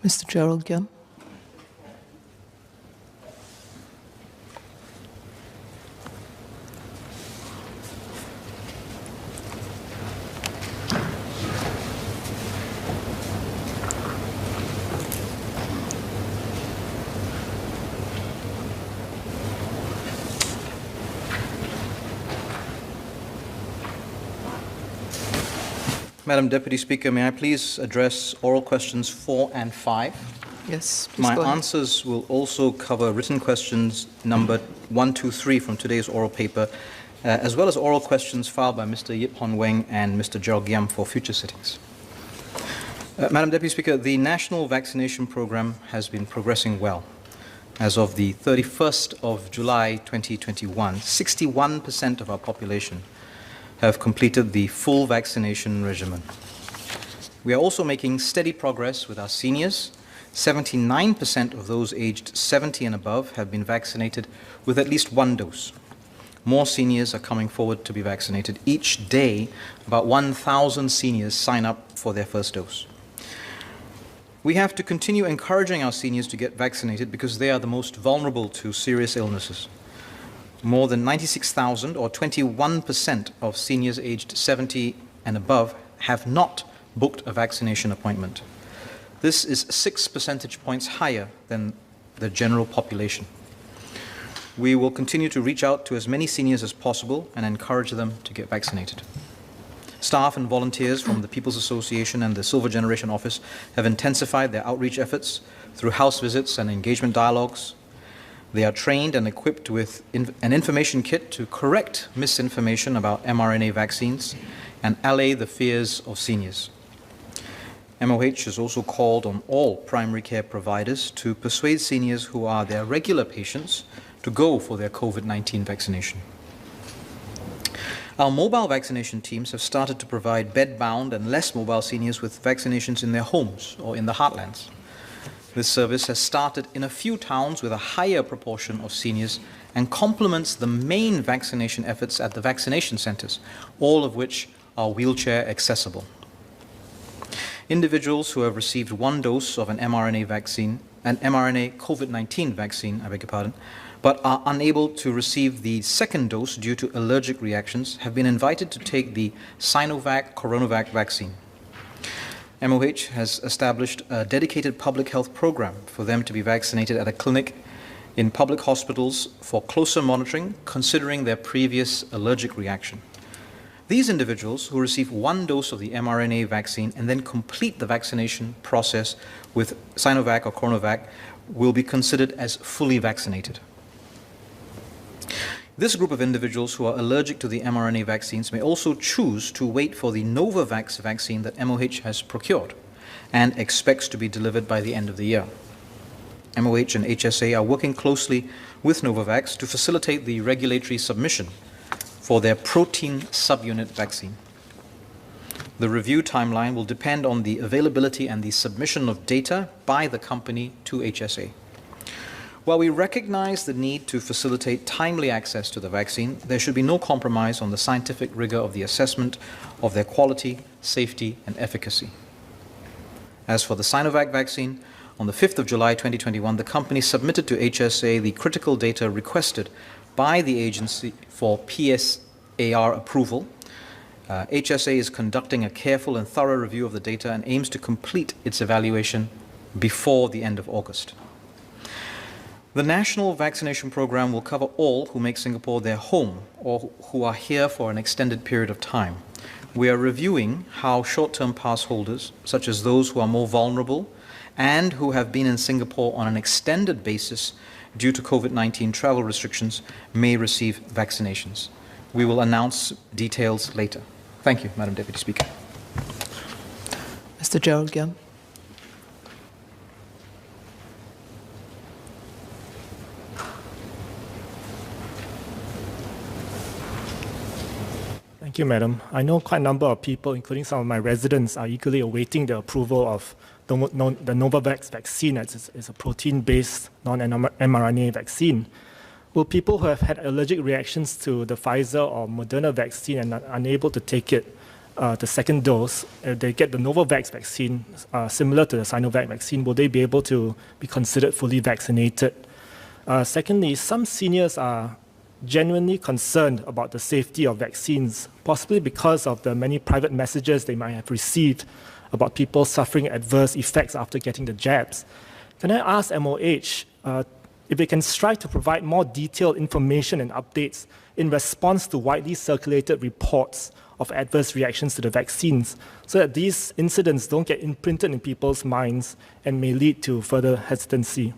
Mr. Gerald Giam. Madam Deputy Speaker, may I please address oral questions 4 and 5? Yes, please My go ahead. answers will also cover written questions numbered 1, 2, 3 from today's oral paper, as well as oral questions filed by Mr. Yip Hon Weng and Mr. Gerald Giam for future sittings. Madam Deputy Speaker, the national vaccination program has been progressing well. As of the 31st of July 2021, 61% of our population have completed the full vaccination regimen. We are also making steady progress with our seniors. 79% of those aged 70 and above have been vaccinated with at least one dose. More seniors are coming forward to be vaccinated. Each day, about 1,000 seniors sign up for their first dose. We have to continue encouraging our seniors to get vaccinated because they are the most vulnerable to serious illnesses. More than 96,000 or 21% of seniors aged 70 and above have not booked a vaccination appointment. This is 6 percentage points higher than the general population. We will continue to reach out to as many seniors as possible and encourage them to get vaccinated. Staff and volunteers from the People's Association and the Silver Generation Office have intensified their outreach efforts through house visits and engagement dialogues. They are trained and equipped with an information kit to correct misinformation about mRNA vaccines and allay the fears of seniors. MOH has also called on all primary care providers to persuade seniors who are their regular patients to go for their COVID-19 vaccination. Our mobile vaccination teams have started to provide bed-bound and less mobile seniors with vaccinations in their homes or in the heartlands. This service has started in a few towns with a higher proportion of seniors and complements the main vaccination efforts at the vaccination centers, all of which are wheelchair accessible. Individuals who have received one dose of an mRNA vaccine, an mRNA COVID-19 vaccine, but are unable to receive the second dose due to allergic reactions have been invited to take the Sinovac Coronavac vaccine. MOH has established a dedicated public health program for them to be vaccinated at a clinic in public hospitals for closer monitoring, considering their previous allergic reaction. These individuals who receive one dose of the mRNA vaccine and then complete the vaccination process with Sinovac or Coronavac will be considered as fully vaccinated. This group of individuals who are allergic to the mRNA vaccines may also choose to wait for the Novavax vaccine that MOH has procured and expects to be delivered by the end of the year. MOH and HSA are working closely with Novavax to facilitate the regulatory submission for their protein subunit vaccine. The review timeline will depend on the availability and the submission of data by the company to HSA. While we recognize the need to facilitate timely access to the vaccine, there should be no compromise on the scientific rigor of the assessment of their quality, safety, and efficacy. As for the Sinovac vaccine, on the 5th of July 2021, the company submitted to HSA the critical data requested by the agency for PSAR approval. HSA is conducting a careful and thorough review of the data and aims to complete its evaluation before the end of August. The national vaccination program will cover all who make Singapore their home or who are here for an extended period of time. We are reviewing how short-term pass holders, such as those who are more vulnerable and who have been in Singapore on an extended basis due to COVID-19 travel restrictions, may receive vaccinations. We will announce details later. Thank you, Madam Deputy Speaker. Mr. Gerald Giam. Thank you, Madam. I know quite a number of people, including some of my residents, are eagerly awaiting the approval of the Novavax vaccine, as it's a protein-based non-mRNA vaccine. Will people who have had allergic reactions to the Pfizer or Moderna vaccine and are unable to take it the second dose, if they get the Novavax vaccine, similar to the Sinovac vaccine, will they be able to be considered fully vaccinated? Secondly, some seniors are genuinely concerned about the safety of vaccines, possibly because of the many private messages they might have received about people suffering adverse effects after getting the jabs. Can I ask MOH if they can strive to provide more detailed information and updates in response to widely circulated reports of adverse reactions to the vaccines, so that these incidents don't get imprinted in people's minds and may lead to further hesitancy?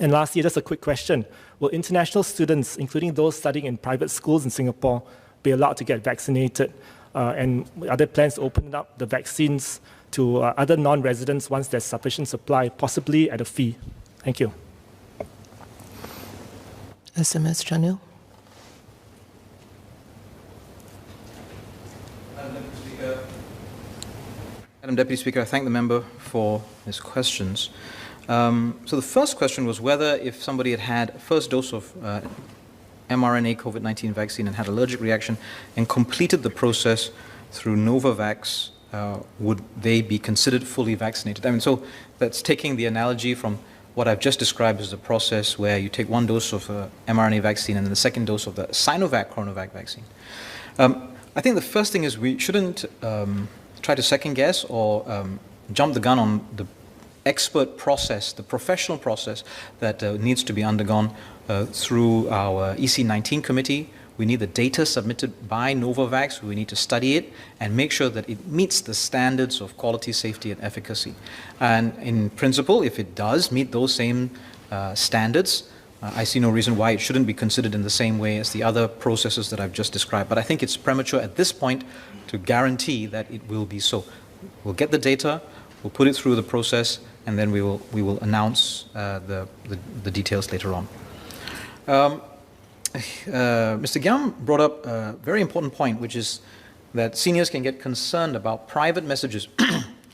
And lastly, just a quick question. Will international students, including those studying in private schools in Singapore, be allowed to get vaccinated? And are there plans to open up the vaccines to other non-residents once there's sufficient supply, possibly at a fee? Thank you. SMS Janil. Madam Deputy Speaker, I thank the member for his questions. So the first question was whether if somebody had had a first dose of mRNA COVID-19 vaccine and had allergic reaction and completed the process through Novavax, would they be considered fully vaccinated? I mean, so that's taking the analogy from what I've just described as the process where you take one dose of mRNA vaccine and then the second dose of the Sinovac coronavac vaccine. I think the first thing is we shouldn't try to second guess or jump the gun on the expert process, the professional process that needs to be undergone through our EC19 committee. We need the data submitted by Novavax. We need to study it and make sure that it meets the standards of quality, safety, and efficacy. And in principle, if it does meet those same standards, I see no reason why it shouldn't be considered in the same way as the other processes that I've just described. But I think it's premature at this point to guarantee that it will be so. We'll get the data, we'll put it through the process, and then we will announce the details later on. Mr. Giam brought up a very important point, which is that seniors can get concerned about private messages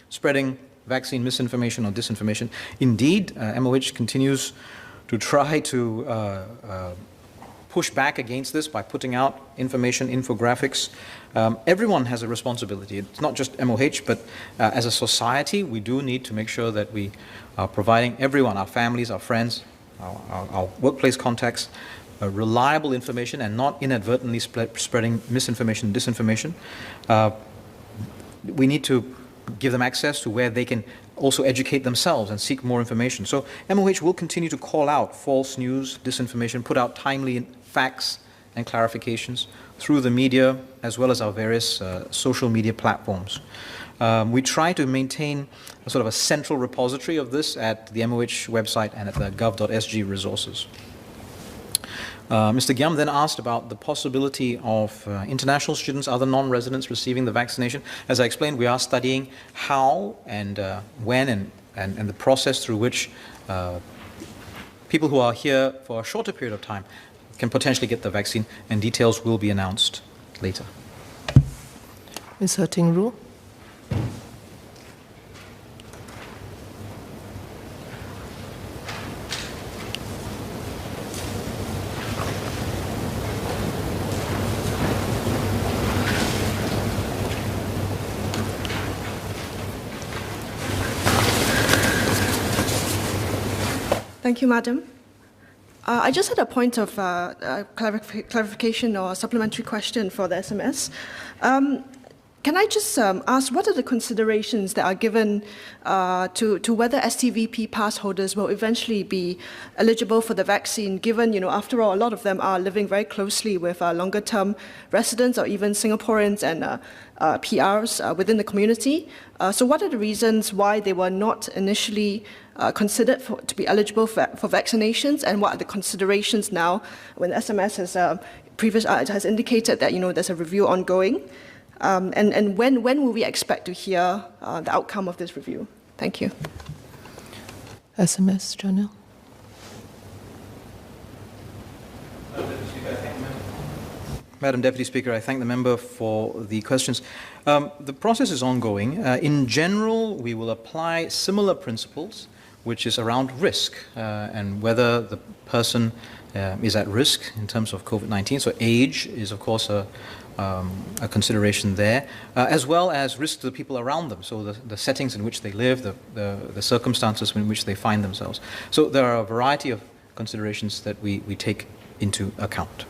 spreading vaccine misinformation or disinformation. Indeed, MOH continues to try to push back against this by putting out information, infographics. Everyone has a responsibility. It's not just MOH, but as a society, we do need to make sure that we are providing everyone, our families, our friends, our workplace contacts, reliable information and not inadvertently spreading misinformation, disinformation. We need to give them access to where they can also educate themselves and seek more information. So MOH will continue to call out false news, disinformation, put out timely facts and clarifications through the media as well as our various social media platforms. We try to maintain a sort of a central repository of this at the MOH website and at the gov.sg resources. Mr. Giam then asked about the possibility of international students, other non-residents receiving the vaccination. As I explained, we are studying how and when and the process through which people who are here for a shorter period of time can potentially get the vaccine, and details will be announced later. Ms. Herting-Rue. Thank you, Madam. I just had a point of clarification or supplementary question for the SMS. Can I just ask, what are the considerations that are given to whether STVP pass holders will eventually be eligible for the vaccine, given, after all, a lot of them are living very closely with longer-term residents or even Singaporeans and PRs within the community? So what are the reasons why they were not initially considered to be eligible for vaccinations, and what are the considerations now when the SMS has indicated that there's a review ongoing, and when will we expect to hear the outcome of this review? Thank you. SMS Janil. Madam Deputy Speaker, I thank the member for the questions. The process is ongoing. In general, we will apply similar principles, which is around risk and whether the person is at risk in terms of COVID-19. So age is, of course, a consideration there, as well as risk to the people around them, so the settings in which they live, the circumstances in which they find themselves. So there are a variety of considerations that we take into account.